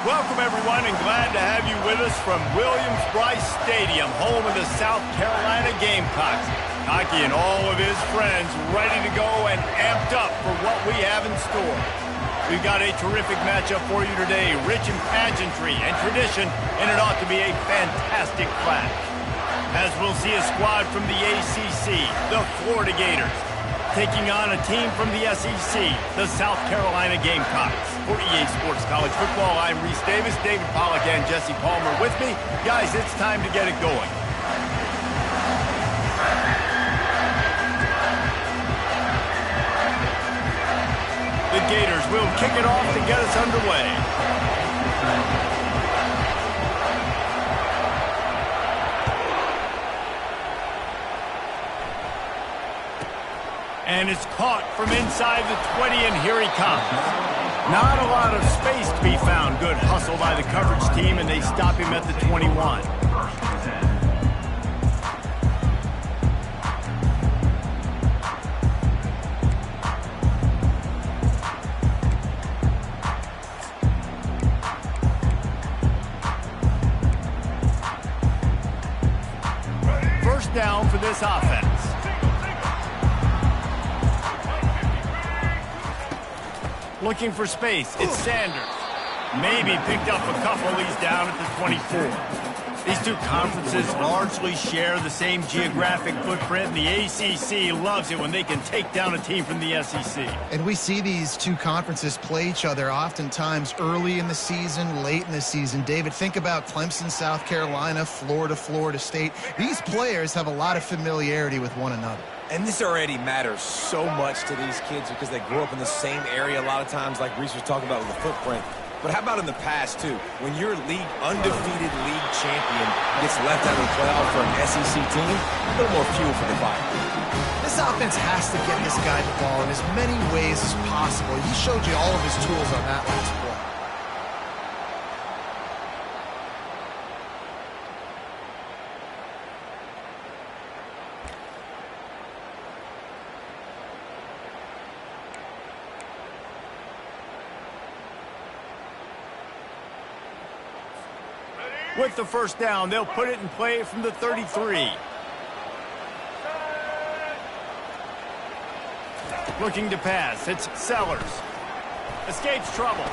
Welcome, everyone, and glad to have you with us from Williams-Brice Stadium, home of the South Carolina Gamecocks. Hockey and all of his friends ready to go and amped up for what we have in store. We've got a terrific matchup for you today, rich in pageantry and tradition, and it ought to be a fantastic clash. As we'll see a squad from the ACC, the Florida Gators, taking on a team from the SEC, the South Carolina Gamecocks. For EA Sports College Football, I'm Reese Davis, David Pollack, and Jesse Palmer with me. Guys, it's time to get it going. The Gators will kick it off to get us underway. And it's caught from inside the 20, and here he comes. Not a lot of space to be found. Good hustle by the coverage team, and they stop him at the 21. First down for this offense. Looking for space, it's Sanders. Maybe picked up a couple. He's down at the 24. These two conferences largely share the same geographic footprint, and the ACC loves it when they can take down a team from the SEC. And we see these two conferences play each other oftentimes early in the season, late in the season. David, think about Clemson, South Carolina, Florida, Florida State. These players have a lot of familiarity with one another. And this already matters so much to these kids because they grew up in the same area a lot of times, like Reese was talking about with the footprint. But how about in the past, too? When your undefeated league champion gets left out of the playoff for an SEC team, a little more fuel for the fire. This offense has to get this guy the ball in as many ways as possible. He showed you all of his tools on that last play. With the first down, they'll put it in play from the 33. Looking to pass, it's Sellers. Escapes trouble.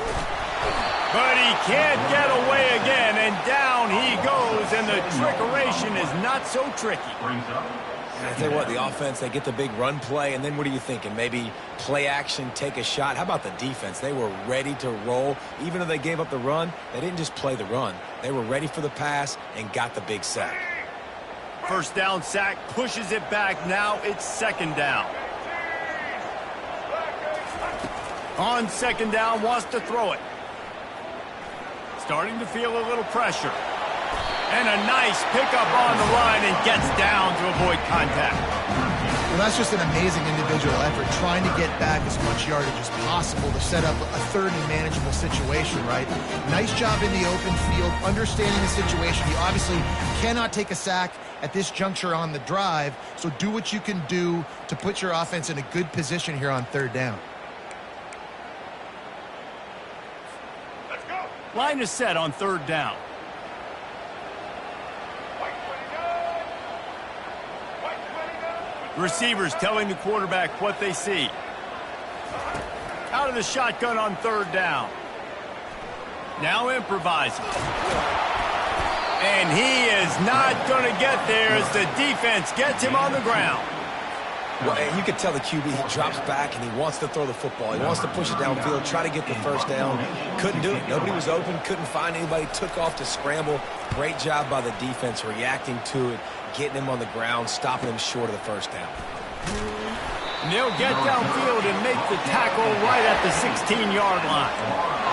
But he can't get away again, and down he goes, and the trickeration is not so tricky. I tell you what, the offense, they get the big run play, and then what are you thinking? Maybe play action, take a shot. How about the defense? They were ready to roll. Even though they gave up the run, they didn't just play the run. They were ready for the pass and got the big sack. First down sack, pushes it back. Now it's second down. On second down, wants to throw it. Starting to feel a little pressure. And a nice pickup on the line and gets down to avoid contact. Well, that's just an amazing individual effort, trying to get back as much yardage as possible to set up a third and manageable situation, right? Nice job in the open field, understanding the situation. You obviously cannot take a sack at this juncture on the drive, so do what you can do to put your offense in a good position here on third down. Let's go. Line is set on third down. Receivers telling the quarterback what they see. Out of the shotgun on third down. Now improvising. And he is not going to get there as the defense gets him on the ground. Well, you could tell the QB, he drops back and he wants to throw the football. He wants to push it downfield, try to get the first down. Couldn't do it. Nobody was open, couldn't find anybody, took off to scramble. Great job by the defense reacting to it, getting him on the ground, stopping him short of the first down. And they'll get downfield and make the tackle right at the 16-yard line.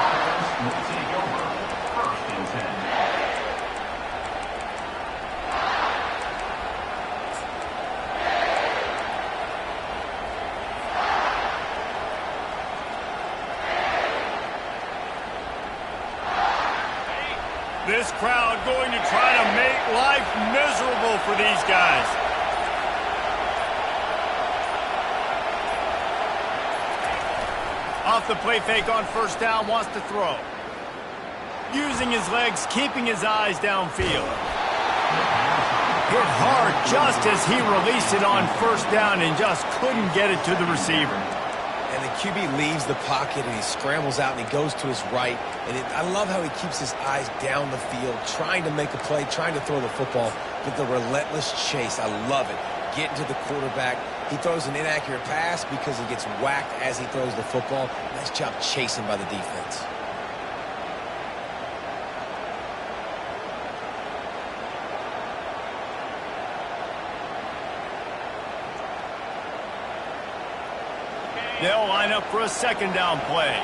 This crowd going to try to make life miserable for these guys. Off the play fake on first down, wants to throw. Using his legs, keeping his eyes downfield. Hit hard just as he released it on first down and just couldn't get it to the receiver. And the QB leaves the pocket and he scrambles out and he goes to his right. And I love how he keeps his eyes down the field, trying to make a play, trying to throw the football, but the relentless chase, I love it. Getting to the quarterback. He throws an inaccurate pass because he gets whacked as he throws the football. Nice job chasing by the defense. They'll line up for a second down play.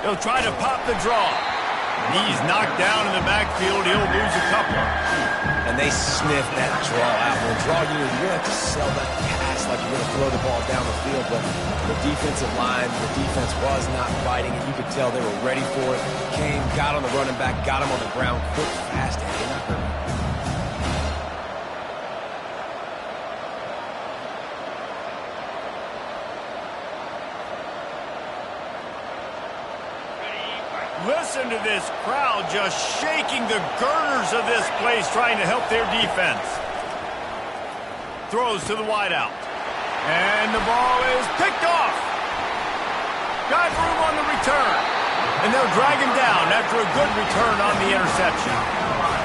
He'll try to pop the draw. He's knocked down in the backfield. He'll lose a couple. And they sniff that draw out. When draw unit, you're going to have to sell that pass like you're going to throw the ball down the field. But the defensive line, the defense was not fighting, and you could tell they were ready for it. Came, got on the running back, got him on the ground quick, fast, and in a hurry. Listen to this crowd just shaking the girders of this place, trying to help their defense. Throws to the wideout. And the ball is picked off. Got room on the return. And they'll drag him down after a good return on the interception.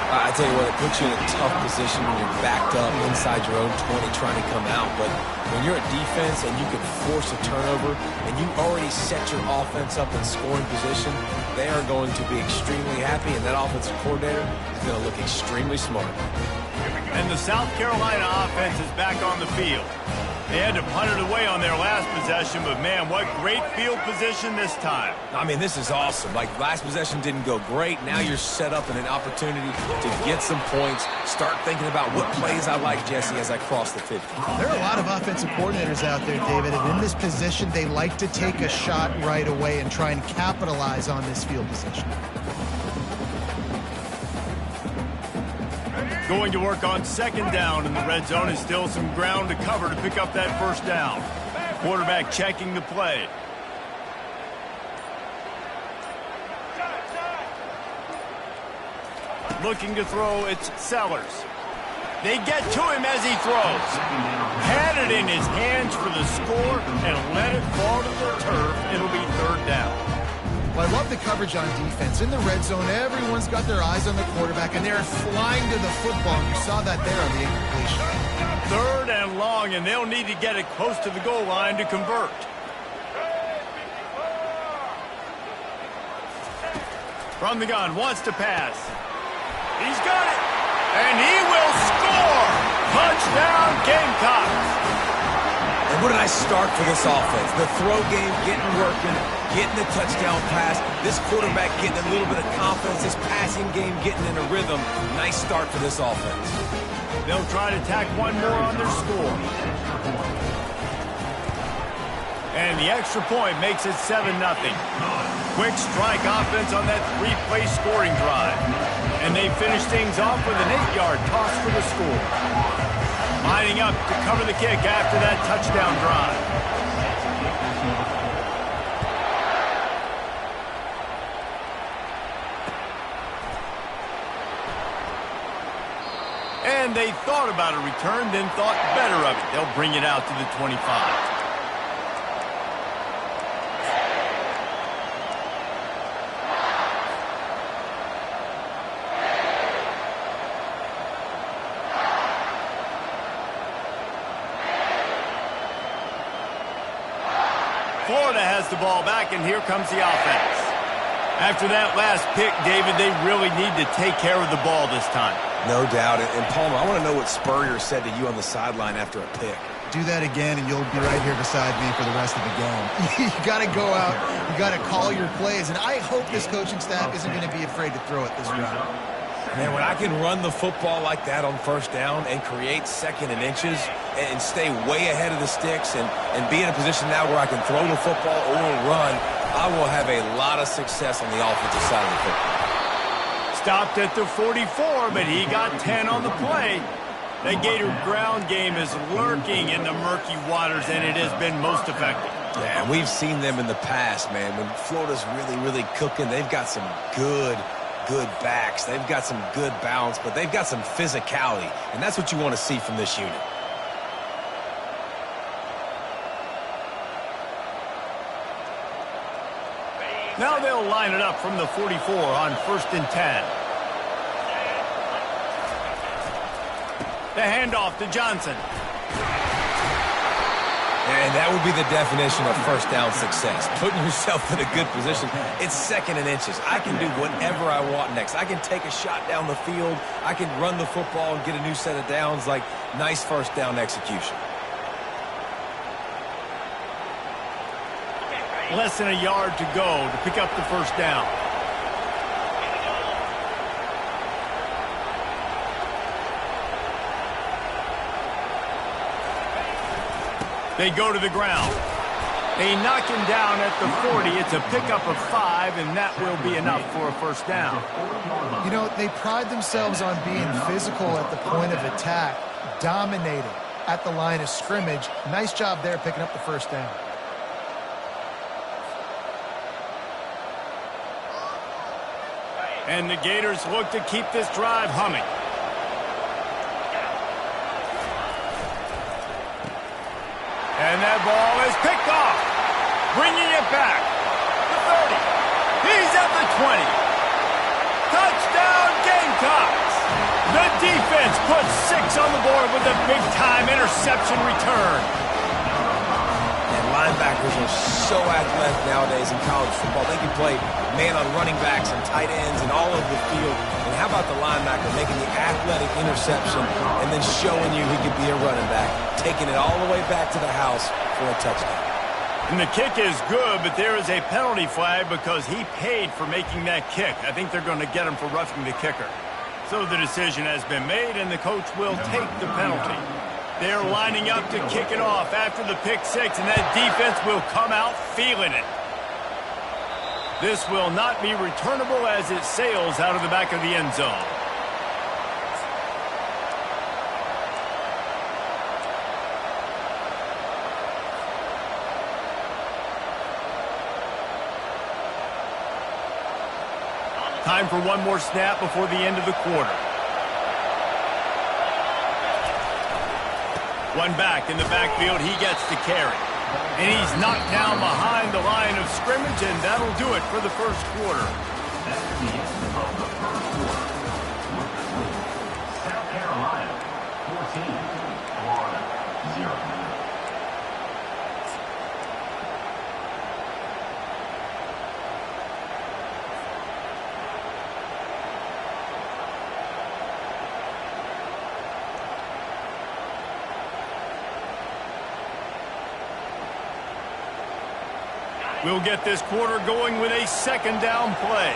I tell you what, it puts you in a tough position when you're backed up inside your own 20 trying to come out. But when you're a defense and you can force a turnover and you already set your offense up in scoring position, they are going to be extremely happy, and that offensive coordinator is going to look extremely smart. And the South Carolina offense is back on the field. They had to punt it away on their last possession, but man, what great field position this time. I mean, this is awesome. Like, last possession didn't go great. Now you're set up in an opportunity to get some points. Start thinking about what plays I like, Jesse, as I cross the 50. There are a lot of offensive coordinators out there, David, and in this position, they like to take a shot right away and try and capitalize on this field position. Going to work on second down in the red zone, is still some ground to cover to pick up that first down. Quarterback checking the play. Looking to throw, it's Sellers. They get to him as he throws. Had it in his hands for the score and let it fall to the turf. It'll be third down. Well, I love the coverage on defense. In the red zone, everyone's got their eyes on the quarterback, and they're flying to the football. You saw that there on the incompletion. Third and long, and they'll need to get it close to the goal line to convert. From the gun, wants to pass. He's got it, and he will score! Touchdown, Gamecocks! And what a nice start for this offense. The throw game getting working, getting the touchdown pass. This quarterback getting a little bit of confidence. This passing game getting in a rhythm. Nice start for this offense. They'll try to tack one more on their score. And the extra point makes it 7-0. Quick strike offense on that three-play scoring drive. And they finish things off with an 8-yard toss for the score. Lining up to cover the kick after that touchdown drive. And they thought about a return, then thought better of it. They'll bring it out to the 25. Florida has the ball back, and here comes the offense. After that last pick, David, they really need to take care of the ball this time. No doubt. And Palmer, I want to know what Spurrier said to you on the sideline after a pick. Do that again, and you'll be right here beside me for the rest of the game. You got to go out. You got to call your plays, and I hope this coaching staff isn't going to be afraid to throw it this round. Man, when I can run the football like that on first down and create second and inches and stay way ahead of the sticks and be in a position now where I can throw the football or run, I will have a lot of success on the offensive side of the football. Stopped at the 44, but he got 10 on the play. The Gator ground game is lurking in the murky waters, and it has been most effective. Yeah, and we've seen them in the past, man. When Florida's really cooking, they've got some good backs. They've got some good balance, but they've got some physicality, and that's what you want to see from this unit. Now they'll line it up from the 44 on 1st and 10. The handoff to Johnson. And that would be the definition of first down success. Putting yourself in a good position. It's 2nd and inches. I can do whatever I want next. I can take a shot down the field. I can run the football and get a new set of downs. Like, nice first down execution. Less than a yard to go to pick up the first down. They go to the ground. They knock him down at the 40. It's a pickup of 5, and that will be enough for a first down. You know, they pride themselves on being physical at the point of attack, dominating at the line of scrimmage. Nice job there picking up the first down. And the Gators look to keep this drive humming. And that ball is picked off. Bringing it back. The 30. He's at the 20. Touchdown Gamecocks. The defense puts 6 on the board with a big-time interception return. And linebackers are so athletic nowadays in college football. They can play man on running backs and tight ends and all over the field. And how about the linebacker making the athletic interception and then showing you he could be a running back, taking it all the way back to the house for a touchdown. And the kick is good, but there is a penalty flag because he paid for making that kick. I think they're going to get him for roughing the kicker. So the decision has been made, and the coach will take the penalty. They're lining up to kick it off after the pick 6, and that defense will come out feeling it. This will not be returnable as it sails out of the back of the end zone. Time for one more snap before the end of the quarter. One back in the backfield, he gets the carry. And he's knocked down behind the line of scrimmage, and that'll do it for the first quarter. That's the end of the first quarter. South Carolina, 14. Florida, 0. We'll get this quarter going with a second down play.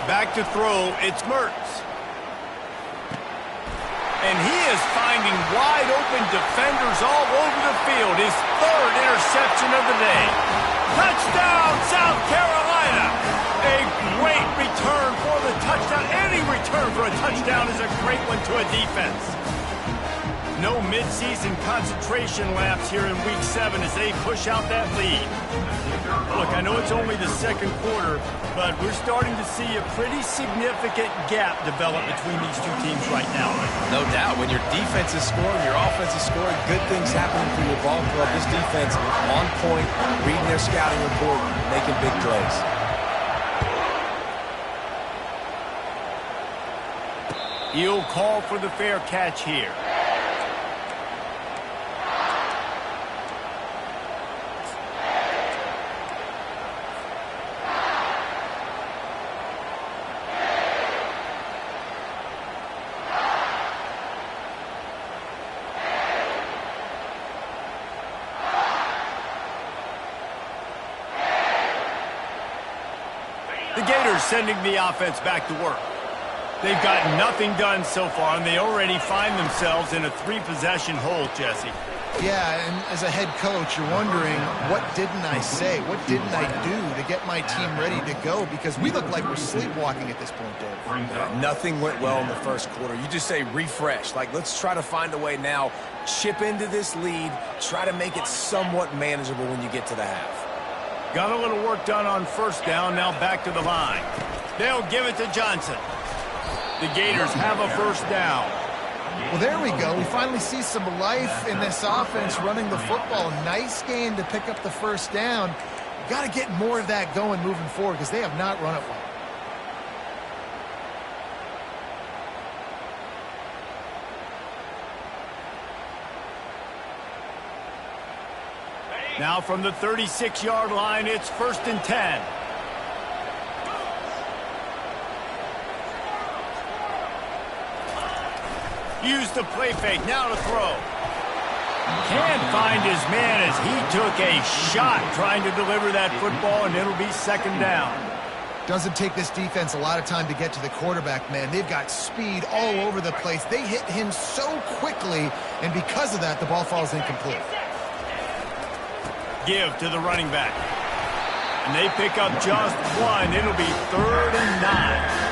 Back to throw, it's Mertz. And he is finding wide open defenders all over the field. His 3rd interception of the day. Touchdown, South Carolina! A great return for the touchdown. Any return for a touchdown is a great one to a defense. No midseason concentration laps here in Week 7 as they push out that lead. Look, I know it's only the second quarter, but we're starting to see a pretty significant gap develop between these two teams right now. No doubt. When your defense is scoring, your offense is scoring, good things happening for your ball club. This defense on point, reading their scouting report, making big plays. He'll call for the fair catch here. The Gators sending the offense back to work. They've got nothing done so far, and they already find themselves in a 3-possession hole, Jesse. Yeah, and as a head coach, you're wondering, what didn't I say? What didn't I do to get my team ready to go? Because we look like we're sleepwalking at this point, Dave. Nothing went well in the first quarter. You just say refresh. Like, let's try to find a way now. Chip into this lead. Try to make it somewhat manageable when you get to the half. Got a little work done on first down. Now back to the line. They'll give it to Johnson. The Gators have a first down. Well, there we go. We finally see some life in this offense running the football. Nice game to pick up the first down. Got to get more of that going moving forward because they have not run it well. Now from the 36-yard line, it's 1st and 10. Use the play fake, now to throw. Can't find his man as he took a shot trying to deliver that football, and it'll be 2nd down. Doesn't take this defense a lot of time to get to the quarterback, man. They've got speed all over the place. They hit him so quickly, and because of that, the ball falls incomplete. Give to the running back. And they pick up just one. It'll be 3rd and 9.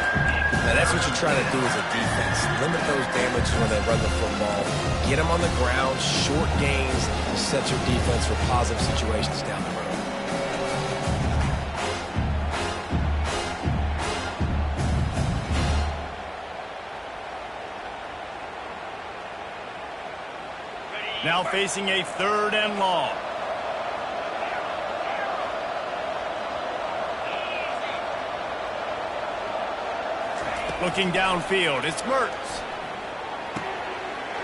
Now, that's what you're trying to do as a defense. Limit those damages when they run the football. Get them on the ground, short gains, to set your defense for positive situations down the road. Now facing a 3rd and long. Looking downfield, it's Mertz.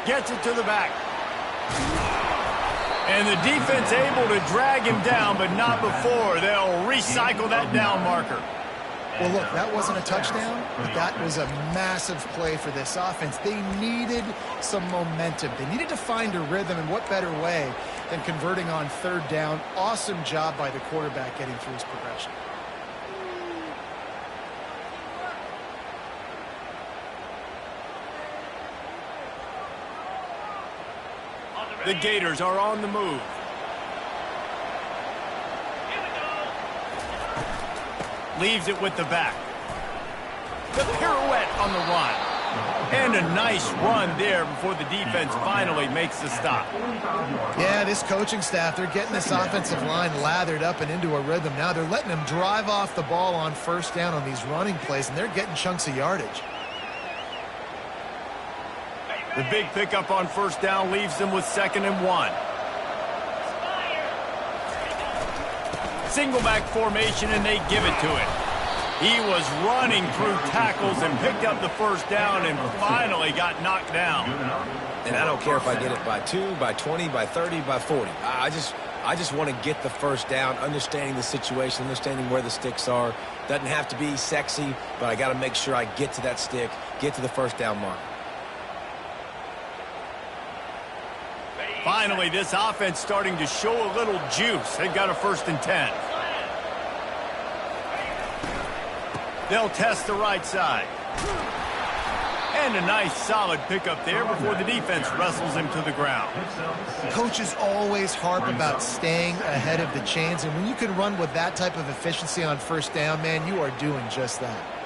Gets it to the back. And the defense able to drag him down, but not before. They'll recycle that down marker. Well, look, that wasn't a touchdown, but that was a massive play for this offense. They needed some momentum. They needed to find a rhythm, and what better way than converting on 3rd down. Awesome job by the quarterback getting through his progression. The Gators are on the move. Leaves it with the back. The pirouette on the run. And a nice run there before the defense finally makes the stop. Yeah, this coaching staff, they're getting this offensive line lathered up and into a rhythm. Now they're letting them drive off the ball on first down on these running plays, and they're getting chunks of yardage. The big pickup on first down leaves them with 2nd and 1. Single back formation, and they give it to him. He was running through tackles and picked up the first down and finally got knocked down. And I don't care if I get it by 2, by 20, by 30, by 40. I just want to get the first down, understanding the situation, understanding where the sticks are. Doesn't have to be sexy, but I got to make sure I get to that stick, get to the first down mark. Finally, this offense starting to show a little juice. They've got a 1st and 10. They'll test the right side. And a nice solid pickup there before the defense wrestles him to the ground. Coaches always harp about staying ahead of the chains, and when you can run with that type of efficiency on first down, man, you are doing just that.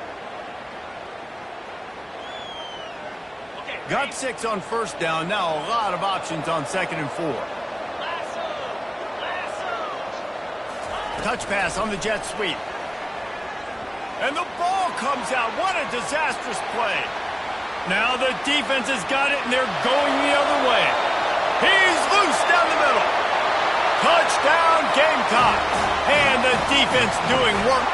Got 6 on first down. Now a lot of options on 2nd and 4. Touch pass on the jet sweep. And the ball comes out. What a disastrous play. Now the defense has got it, and they're going the other way. He's loose down the middle. Touchdown, Gamecocks. And the defense doing work.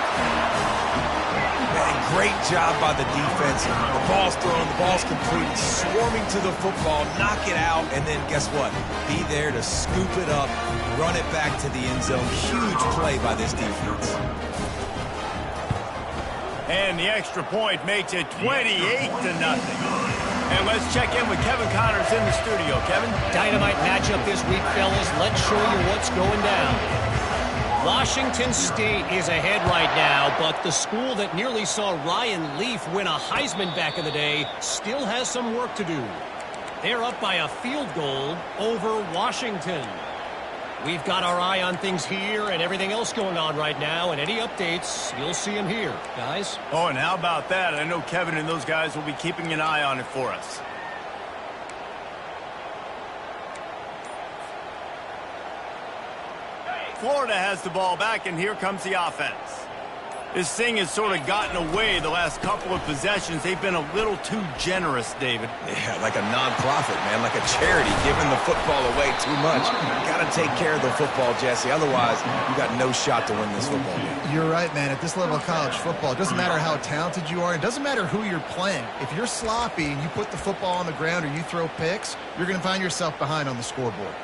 Great job by the defense. The ball's thrown, the ball's completed, swarming to the football, knock it out, and then guess what? Be there to scoop it up, run it back to the end zone. Huge play by this defense. And the extra point makes it 28-0. And let's check in with Kevin Connors in the studio. Kevin? Dynamite matchup this week, fellas. Let's show you what's going down. Washington State is ahead right now, but the school that nearly saw Ryan Leaf win a Heisman back in the day still has some work to do. They're up by a field goal over Washington. We've got our eye on things here and everything else going on right now, and any updates, you'll see them here, guys. Oh, and how about that? I know Kevin and those guys will be keeping an eye on it for us. Florida has the ball back, and here comes the offense. This thing has sort of gotten away the last couple of possessions. They've been a little too generous, David. Yeah, like a non-profit, man, like a charity, giving the football away too much. Got to take care of the football, Jesse. Otherwise, you got no shot to win this football game. You're right, man. At this level of college football, it doesn't matter how talented you are. It doesn't matter who you're playing. If you're sloppy and you put the football on the ground or you throw picks, you're going to find yourself behind on the scoreboard.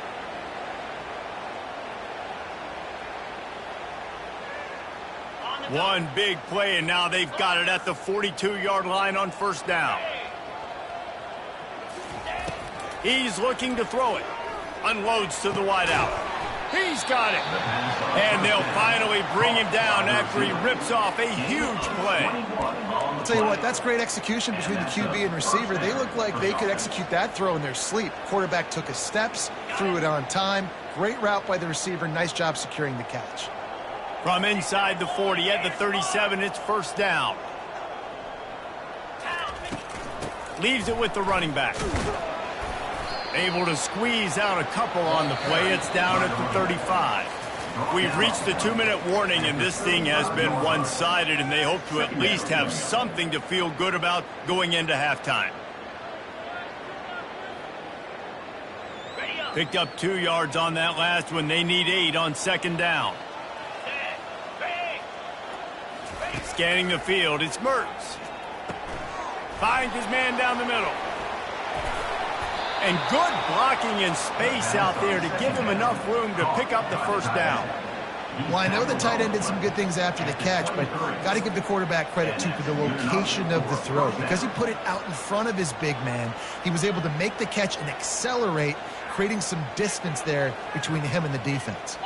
One big play, and now they've got it at the 42-yard line on first down. He's looking to throw it. Unloads to the wideout. He's got it. And they'll finally bring him down after he rips off a huge play. I'll tell you what, that's great execution between the QB and receiver. They look like they could execute that throw in their sleep. Quarterback took his steps, threw it on time. Great route by the receiver. Nice job securing the catch. From inside the 40 at the 37, it's first down. Leaves it with the running back. Able to squeeze out a couple on the play. It's down at the 35. We've reached the 2-minute warning, and this thing has been one-sided, and they hope to at least have something to feel good about going into halftime. Picked up 2 yards on that last one. They need 8 on second down. Scanning the field, it's Mertz. Finds his man down the middle. And good blocking in space out there to give him enough room to pick up the first down. Well, I know the tight end did some good things after the catch, but got to give the quarterback credit, too, for the location of the throw. Because he put it out in front of his big man, he was able to make the catch and accelerate, creating some distance there between him and the defense.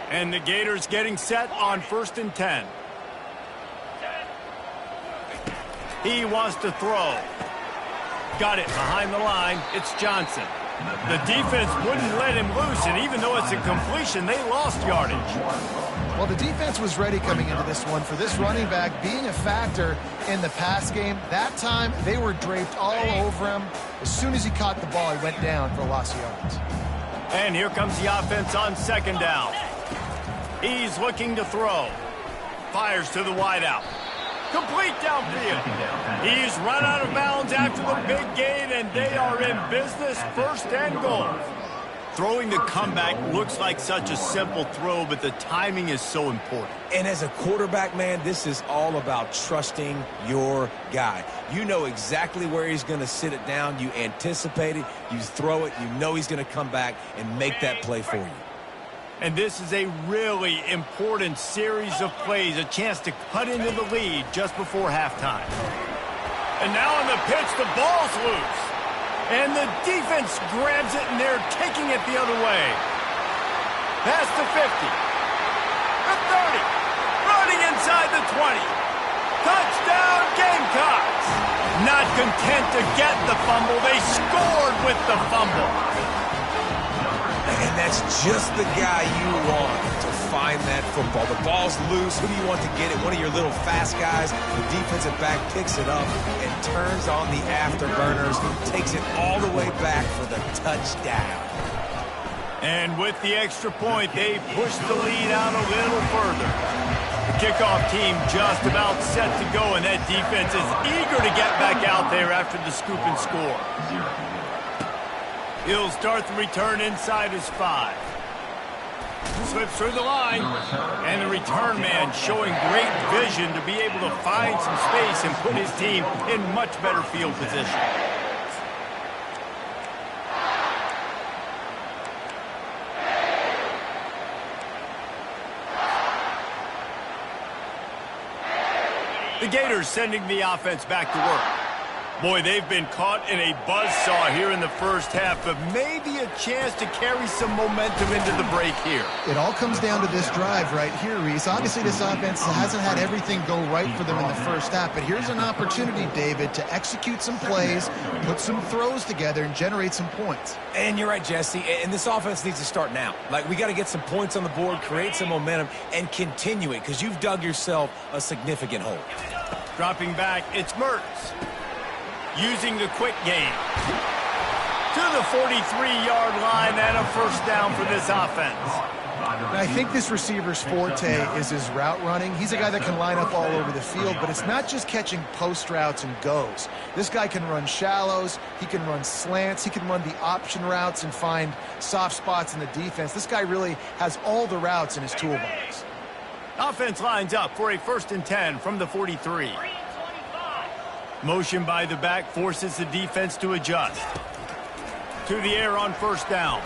And the Gators getting set on 1st and 10. He wants to throw. Got it behind the line. It's Johnson. The defense wouldn't let him loose, and even though it's a completion, they lost yardage. Well, the defense was ready coming into this one for this running back being a factor in the pass game. That time, they were draped all over him. As soon as he caught the ball, he went down for a loss of yards. And here comes the offense on second down. He's looking to throw. Fires to the wideout. Complete downfield. He's run out of bounds after the big gain, and they are in business, 1st and goal. Throwing the comeback looks like such a simple throw, but the timing is so important. And as a quarterback, man, this is all about trusting your guy. You know exactly where he's going to sit it down. You anticipate it. You throw it. You know he's going to come back and make that play for you. And this is a really important series of plays, a chance to cut into the lead just before halftime. And now on the pitch, the ball's loose. And the defense grabs it, and they're taking it the other way. Past the 50. The 30. Running inside the 20. Touchdown, Gamecocks. Not content to get the fumble, they scored with the fumble. And that's just the guy you want to find that football. The ball's loose. Who do you want to get it? One of your little fast guys. The defensive back picks it up and turns on the afterburners. Takes it all the way back for the touchdown. And with the extra point, they push the lead out a little further. The kickoff team just about set to go, and that defense is eager to get back out there after the scoop and score. He'll start the return inside his 5. Slips through the line, and the return man showing great vision to be able to find some space and put his team in much better field position. The Gators sending the offense back to work. Boy, they've been caught in a buzzsaw here in the first half, but maybe a chance to carry some momentum into the break here. It all comes down to this drive right here, Reese. Obviously, this offense hasn't had everything go right for them in the first half, but here's an opportunity, David, to execute some plays, put some throws together, and generate some points. And you're right, Jesse, and this offense needs to start now. Like, we got to get some points on the board, create some momentum, and continue it, because you've dug yourself a significant hole. Dropping back, it's Mertz. Using the quick game. To the 43-yard line and a first down for this offense. And I think this receiver's forte is his route running. He's a guy that can line up all over the field, but it's not just catching post routes and goes. This guy can run shallows, he can run slants, he can run the option routes and find soft spots in the defense. This guy really has all the routes in his toolbox. Offense lines up for a 1st and 10 from the 43. Motion by the back forces the defense to adjust. To the air on first down.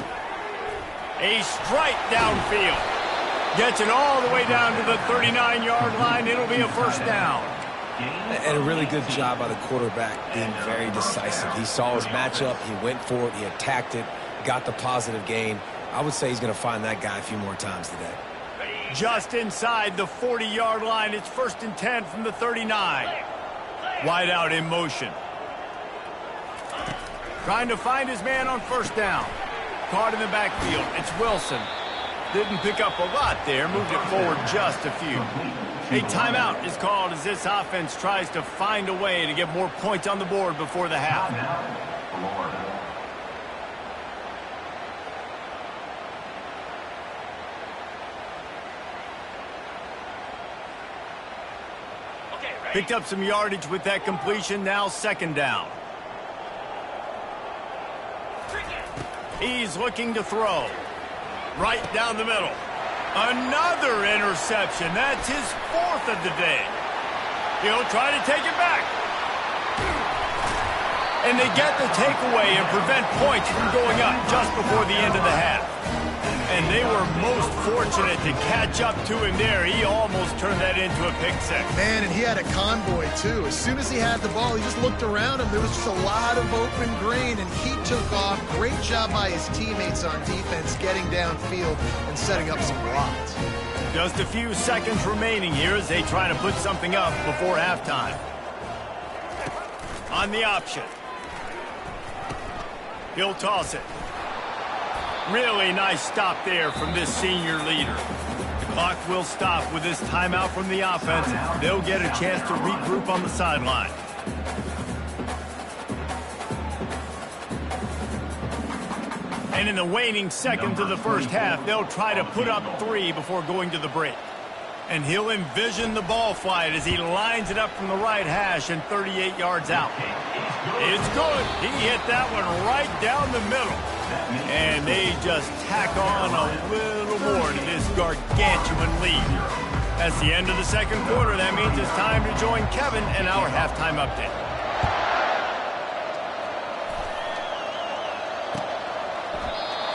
A strike downfield. Gets it all the way down to the 39-yard line. It'll be a first down. And a really good job by the quarterback being very decisive. He saw his matchup. He went for it. He attacked it. Got the positive gain. I would say he's going to find that guy a few more times today. Just inside the 40-yard line. It's 1st and 10 from the 39. Wide out in motion. Trying to find his man on first down. Caught in the backfield. It's Wilson. Didn't pick up a lot there. Moved it forward just a few. A timeout is called as this offense tries to find a way to get more points on the board before the half. Picked up some yardage with that completion. Now 2nd down. He's looking to throw. Right down the middle. Another interception. That's his 4th of the day. He'll try to take it back. And they get the takeaway and prevent points from going up just before the end of the half. And they were most fortunate to catch up to him there. He almost turned that into a pick six. Man, and he had a convoy, too. As soon as he had the ball, he just looked around him. There was just a lot of open green, and he took off. Great job by his teammates on defense, getting downfield and setting up some blocks. Just a few seconds remaining here as they try to put something up before halftime. On the option. He'll toss it. Really nice stop there from this senior leader. The clock will stop with this timeout from the offense. They'll get a chance to regroup on the sideline. And in the waning seconds of the first half, they'll try to put up 3 before going to the break. And he'll envision the ball flight as he lines it up from the right hash and 38 yards out. It's good. He hit that one right down the middle. And they just tack on a little more to this gargantuan lead. That's the end of the 2nd quarter. That means it's time to join Kevin in our halftime update.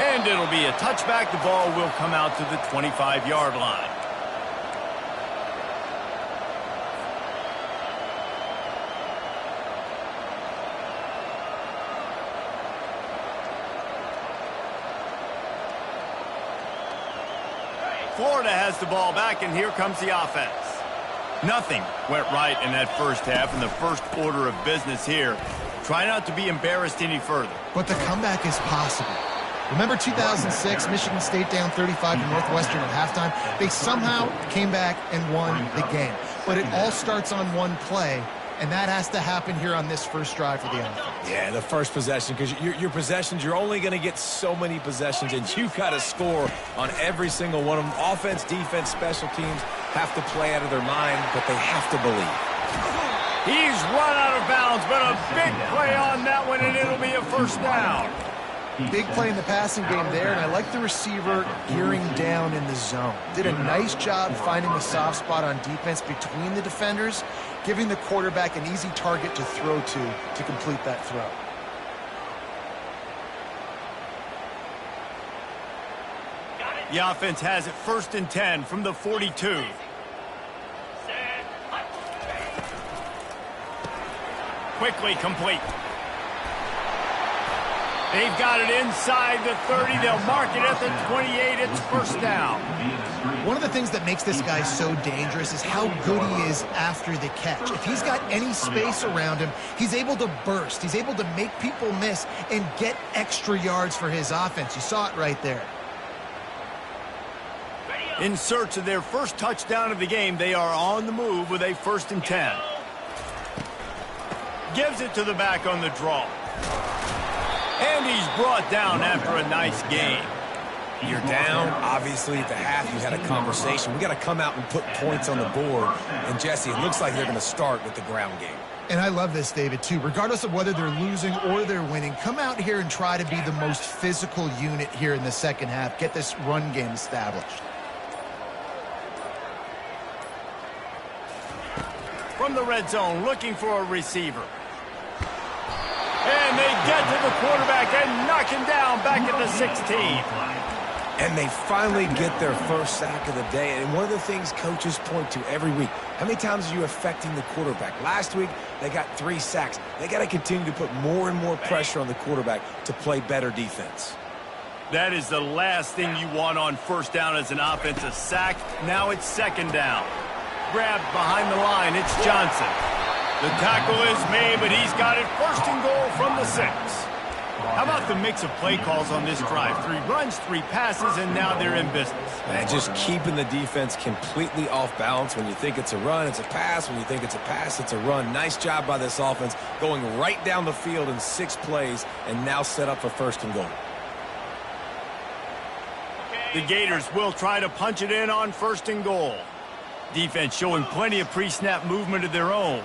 And it'll be a touchback. The ball will come out to the 25-yard line. Florida has the ball back, and here comes the offense. Nothing went right in that first half, and the first order of business here. Try not to be embarrassed any further. But the comeback is possible. Remember 2006, Michigan State down 35 to Northwestern at halftime? They somehow came back and won the game. But it all starts on one play, and that has to happen here on this first drive for the offense. Yeah, the first possession, because your possessions, you're only going to get so many possessions, and you've got to score on every single one of them. Offense, defense, special teams have to play out of their mind, but they have to believe. He's run out of bounds, but a big play on that one, and it'll be a first down. Big play in the passing game there, and I like the receiver gearing down in the zone. Did a nice job finding the soft spot on defense between the defenders, giving the quarterback an easy target to throw to complete that throw. The offense has it 1st and 10 from the 42. quickly complete. They've got it inside the 30. They'll mark it at the 28. It's first down. One of the things that makes this guy so dangerous is how good he is after the catch. If he's got any space around him, he's able to burst. He's able to make people miss and get extra yards for his offense. You saw it right there. In search of their first touchdown of the game, they are on the move with a 1st and 10. Gives it to the back on the draw. And he's brought down after a nice game. You're down. Obviously, at the half, you had a conversation. We got to come out and put points on the board. And, Jesse, it looks like they're going to start with the ground game. And I love this, David, too. Regardless of whether they're losing or they're winning, come out here and try to be the most physical unit here in the second half. Get this run game established. From the red zone, looking for a receiver. And they get to the quarterback and knock him down back at the 16. And they finally get their first sack of the day. And one of the things coaches point to every week, how many times are you affecting the quarterback? Last week, they got 3 sacks. They got to continue to put more and more pressure on the quarterback to play better defense. That is the last thing you want on first down as an offensive sack. Now it's 2nd down. Grabbed behind the line, it's Johnson. The tackle is made, but he's got it 1st and goal from the 6. How about the mix of play calls on this drive? 3 runs, 3 passes, and now they're in business. And just keeping the defense completely off balance. When you think it's a run, it's a pass. When you think it's a pass, it's a run. Nice job by this offense going right down the field in 6 plays and now set up for 1st and goal. The Gators will try to punch it in on 1st and goal. Defense showing plenty of pre-snap movement of their own.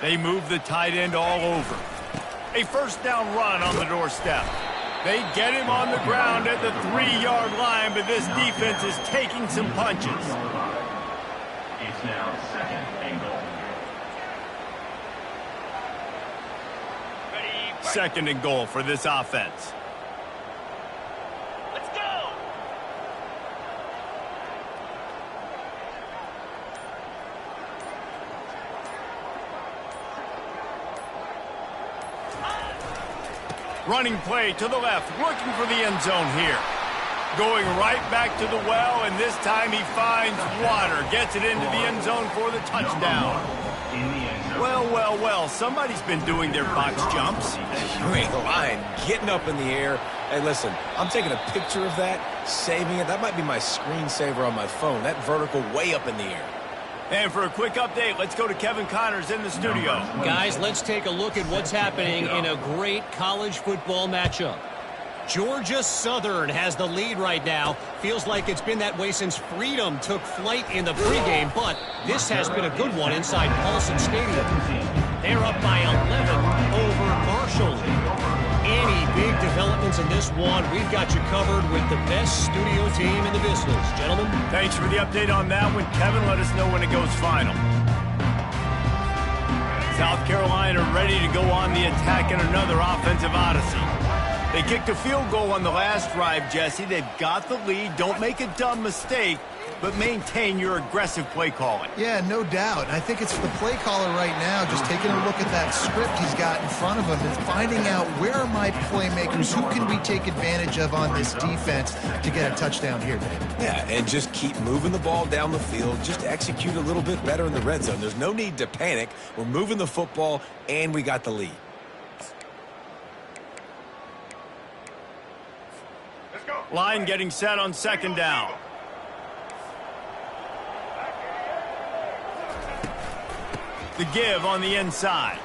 They move the tight end all over. A 1st down run on the doorstep. They get him on the ground at the 3-yard line, but this defense is taking some punches. It's now 2nd and goal. 2nd and goal for this offense. Running play to the left, looking for the end zone here. Going right back to the well, and this time he finds water. Gets it into the end zone for the touchdown. Well, well, well, somebody's been doing their box jumps. You ain't lying. Getting up in the air. Hey, listen, I'm taking a picture of that, saving it. That might be my screensaver on my phone. That vertical way up in the air. And for a quick update, let's go to Kevin Connors in the studio. Guys, let's take a look at what's happening in a great college football matchup. Georgia Southern has the lead right now. Feels like it's been that way since Freedom took flight in the pregame, but this has been a good one inside Paulson Stadium. They're up by 11 over Marshall. Any big developments in this one, we've got you covered with the best studio team in the business. Gentlemen. Thanks for the update on that one. Kevin, let us know when it goes final. South Carolina ready to go on the attack in another offensive odyssey. They kicked a field goal on the last drive, Jesse. They've got the lead. Don't make a dumb mistake, but maintain your aggressive play calling. Yeah, no doubt. I think it's the play caller right now just taking a look at that script he's got in front of him and finding out where are my playmakers, who can we take advantage of on this defense to get a touchdown here today. Yeah, and just keep moving the ball down the field. Just execute a little bit better in the red zone. There's no need to panic. We're moving the football, and we got the lead. Line getting set on 2nd down. The give on the inside.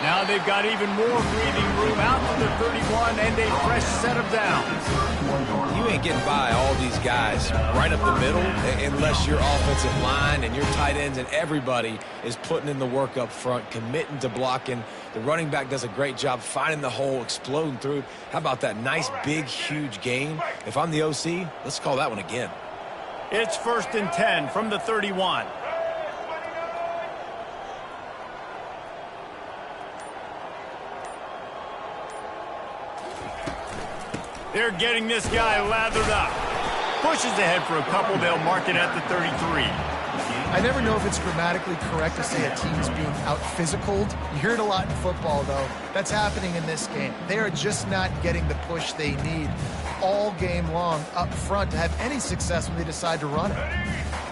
Now they've got even more breathing room out to the 31 and a fresh set of downs. You ain't getting by all these guys right up the middle unless your offensive line and your tight ends and everybody is putting in the work up front, committing to blocking. The running back does a great job finding the hole, exploding through. How about that nice, big, huge gain? If I'm the OC, let's call that one again. It's 1st and 10 from the 31. They're getting this guy lathered up. pushes ahead for a couple. They'll mark it at the 33. I never know if it's grammatically correct to say a team is being out-physicaled. You hear it a lot in football, though. That's happening in this game. They are just not getting the push they need all game long up front to have any success when they decide to run it.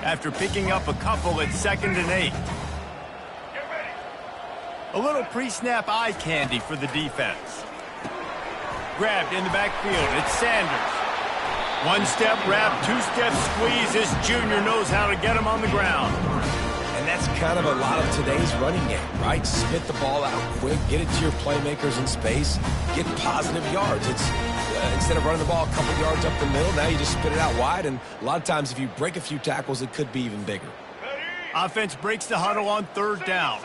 After picking up a couple at 2nd and 8. A little pre-snap eye candy for the defense. Grabbed in the backfield. It's Sanders. One-step wrap, two-step squeeze. This junior knows how to get him on the ground. And that's kind of a lot of today's running game, right? Spit the ball out quick, get it to your playmakers in space, get positive yards. It's instead of running the ball a couple yards up the middle, now you just spit it out wide. And a lot of times if you break a few tackles, it could be even bigger. Offense breaks the huddle on 3rd down.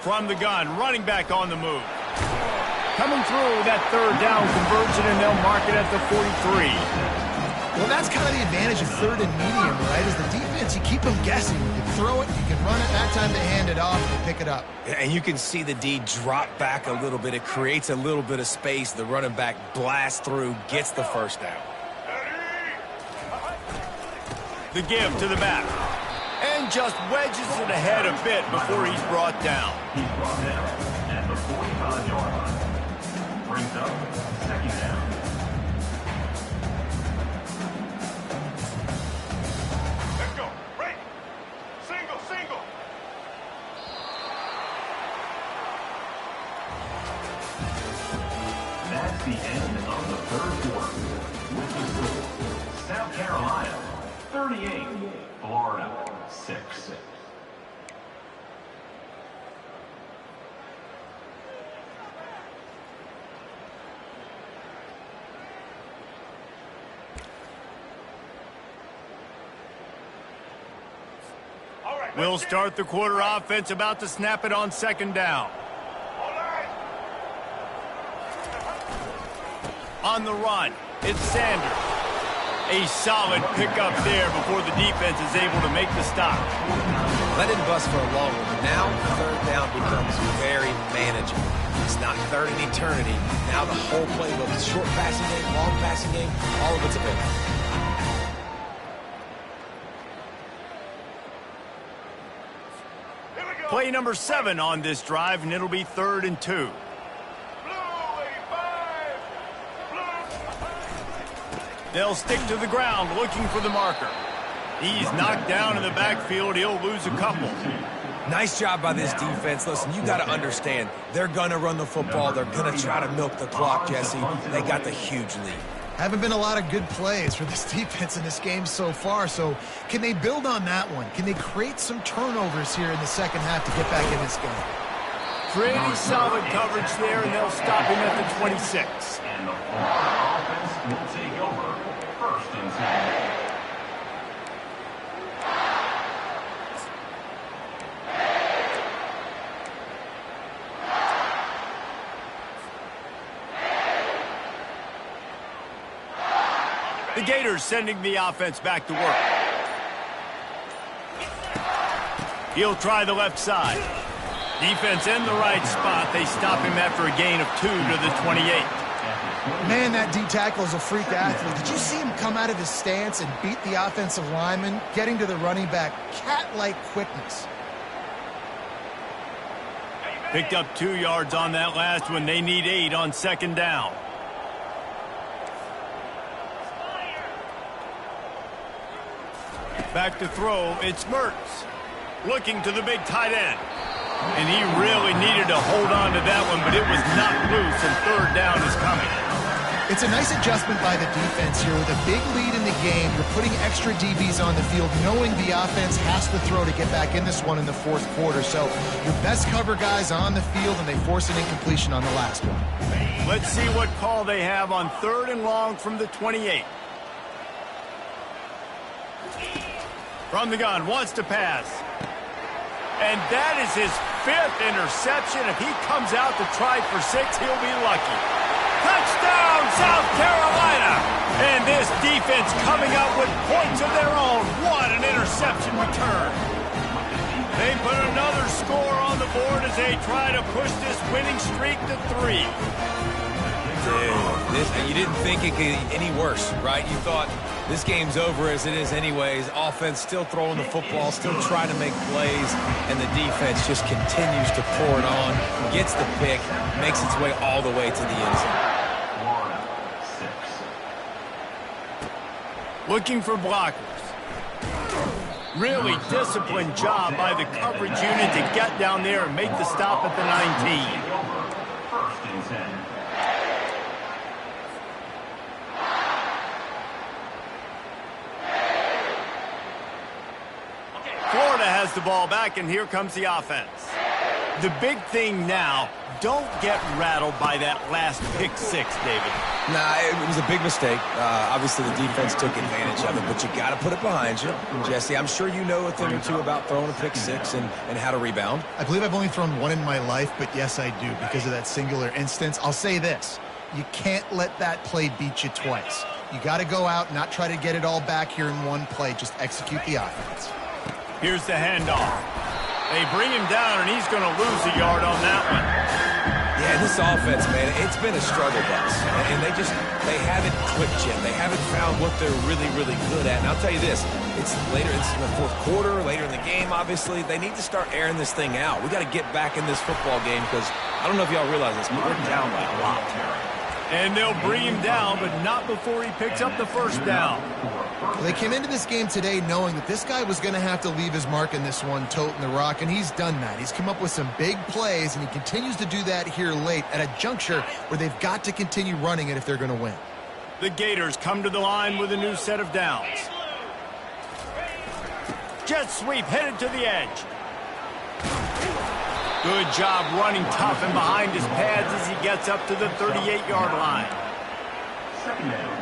From the gun, running back on the move. Coming through that 3rd down conversion, and they'll mark it at the 43. Well, that's kind of the advantage of 3rd and medium, right? Is the defense, you keep them guessing. You can throw it, you can run it. That time they hand it off and pick it up. And you can see the D drop back a little bit. It creates a little bit of space. The running back blasts through, gets the 1st down. The give to the back. And just wedges it ahead a bit before he's brought down. He's brought down at the 45-yard line. Brings up 2nd down. Let's go. Break. Single, single. That's the end of the 3rd quarter. With the score, South Carolina 38, Florida 6. We'll start the quarter. Offense about to snap it on 2nd down. On the run, it's Sanders. A solid pickup there before the defense is able to make the stop. Let it bust for a long one, but now 3rd down becomes very manageable. It's not 3rd and eternity. Now the whole playbook is short passing game, long passing game, all of it's available. Play number 7 on this drive, and it'll be 3rd and 2. They'll stick to the ground looking for the marker. He's knocked down in the backfield. He'll lose a couple. Nice job by this defense. Listen, you got to understand, they're going to run the football. They're going to try to milk the clock, Jesse. They got the huge lead. Haven't been a lot of good plays for this defense in this game so far, so can they build on that one? Can they create some turnovers here in the 2nd half to get back in this game? Pretty solid coverage there, and they'll stop him at the 26. And the Florida offense will take over 1st and 10. The Gators sending the offense back to work. He'll try the left side. Defense in the right spot. They stop him after a gain of 2 to the 28. Man, that D-tackle is a freak athlete. Did you see him come out of his stance and beat the offensive lineman, getting to the running back? Cat-like quickness. Picked up 2 yards on that last one. They need 8 on 2nd down. Back to throw, it's Mertz. Looking to the big tight end. And he really needed to hold on to that one, but it was knocked loose, and 3rd down is coming. It's a nice adjustment by the defense here. With a big lead in the game, you're putting extra DBs on the field, knowing the offense has to throw to get back in this one in the 4th quarter. So your best cover guys on the field, and they force an incompletion on the last one. Let's see what call they have on 3rd and long from the 28. From the gun, wants to pass. And that is his 5th interception. If he comes out to try for 6, he'll be lucky. Touchdown, South Carolina! And this defense coming up with points of their own. What an interception return. They put another score on the board as they try to push this winning streak to 3. Dude, you didn't think it could get any worse, right? You thought this game's over as it is anyways. Offense still throwing the football, still trying to make plays, and the defense just continues to pour it on, gets the pick, makes its way all the way to the end zone. Looking for blockers. Really disciplined job by the coverage unit to get down there and make the stop at the 19. First and 10. Florida has the ball back, and here comes the offense. The big thing now, don't get rattled by that last pick six, David. Nah, it was a big mistake. Obviously, the defense took advantage of it, but you got to put it behind you. Jesse, I'm sure you know a thing or two about throwing a pick six and how to rebound. I believe I've only thrown one in my life, but yes, I do because of that singular instance. I'll say this. You can't let that play beat you twice. You got to go out, not try to get it all back here in one play. Just execute the offense. Here's the handoff. They bring him down, and he's going to lose a yard on that one. Yeah, this offense, man, it's been a struggle bus. And they haven't clicked yet. They haven't found what they're really, really good at. And I'll tell you this, it's in the fourth quarter, later in the game, obviously. They need to start airing this thing out. We got to get back in this football game because I don't know if y'all realize this, but we're down by a lot. And they'll bring him down, but not before he picks up the first down. Well, they came into this game today knowing that this guy was going to have to leave his mark in this one, toting the rock, and he's done that. He's come up with some big plays, and he continues to do that here late at a juncture where they've got to continue running it if they're going to win. The Gators come to the line with a new set of downs. Jet sweep headed to the edge. Good job running tough and behind his pads as he gets up to the 38-yard line. Second down.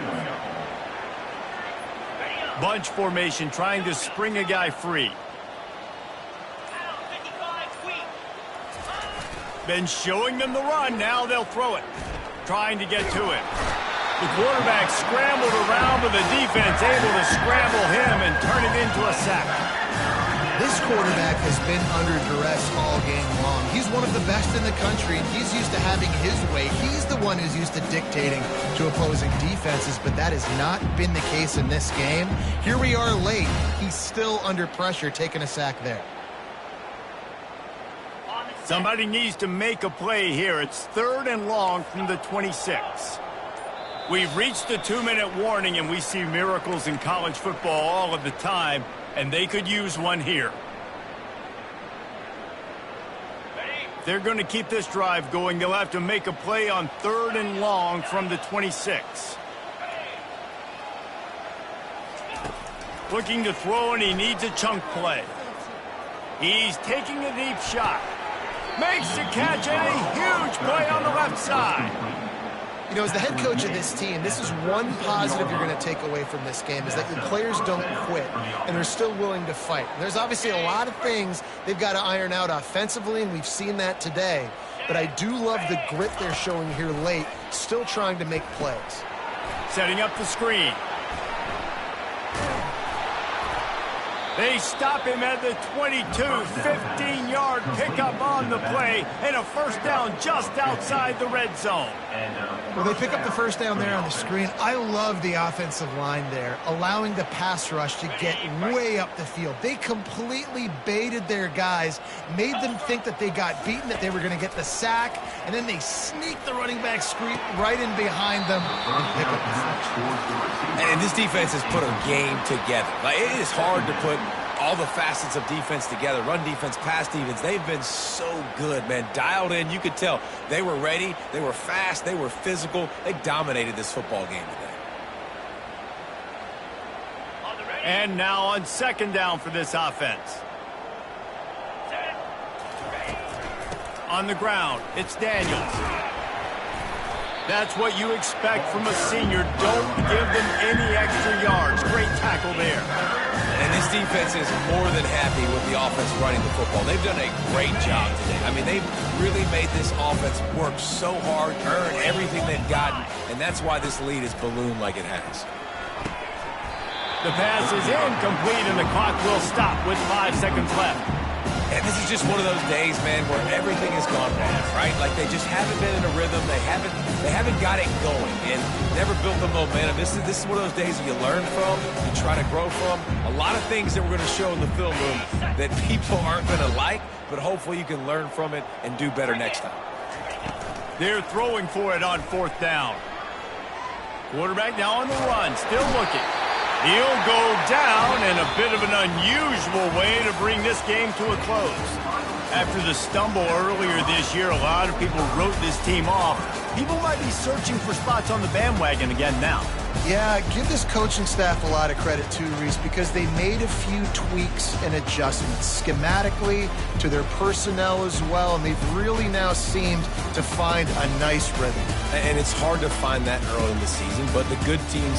Bunch formation trying to spring a guy free. Been showing them the run. Now they'll throw it. Trying to get to it. The quarterback scrambled around, but the defense able to scramble him and turn it into a sack. This quarterback has been under duress all game long. He's one of the best in the country, and he's used to having his way. He's the one who's used to dictating to opposing defenses, but that has not been the case in this game. Here we are late. He's still under pressure, taking a sack there. Somebody needs to make a play here. It's 3rd and long from the 26. We've reached the 2-minute warning, and we see miracles in college football all of the time, and they could use one here. If they're going to keep this drive going, they'll have to make a play on 3rd and long from the 26. Looking to throw, and he needs a chunk play. He's taking a deep shot. Makes the catch, and a huge play on the left side. You know, as the head coach of this team, this is one positive you're going to take away from this game, is that your players don't quit, and they're still willing to fight. There's obviously a lot of things they've got to iron out offensively, and we've seen that today. But I do love the grit they're showing here late, still trying to make plays. Setting up the screen. They stop him at the 22, 15-yard pickup on the play, and a first down just outside the red zone. Well, they pick up the first down there on the screen. I love the offensive line there, allowing the pass rush to get way up the field. They completely baited their guys, made them think that they got beaten, that they were going to get the sack, and then they sneak the running back screen right in behind them and pick up the first. And this defense has put a game together. Like, it is hard to put all the facets of defense together. Run defense, pass defense. They've been so good, man. Dialed in. You could tell they were ready. They were fast. They were physical. They dominated this football game today. And now on 2nd down for this offense. On the ground, it's Daniels. That's what you expect from a senior. Don't give them any extra yards. Great tackle there. And this defense is more than happy with the offense running the football. They've done a great job today. I mean, they've really made this offense work so hard, earn everything they've gotten, and that's why this lead is ballooned like it has. The pass is incomplete, and the clock will stop with 5 seconds left. And this is just one of those days, man, where everything has gone wrong, right? Like they just haven't been in a rhythm. They haven't got it going and never built the momentum. This is one of those days that you learn from, you try to grow from. A lot of things that we're going to show in the film room that people aren't going to like, but hopefully you can learn from it and do better next time. They're throwing for it on 4th down. Quarterback now on the run, still looking. He'll go down in a bit of an unusual way to bring this game to a close. After the stumble earlier this year, a lot of people wrote this team off. People might be searching for spots on the bandwagon again now. Yeah, give this coaching staff a lot of credit too, Reese, because they made a few tweaks and adjustments schematically to their personnel as well, and they've really now seemed to find a nice rhythm. And it's hard to find that early in the season, but the good teams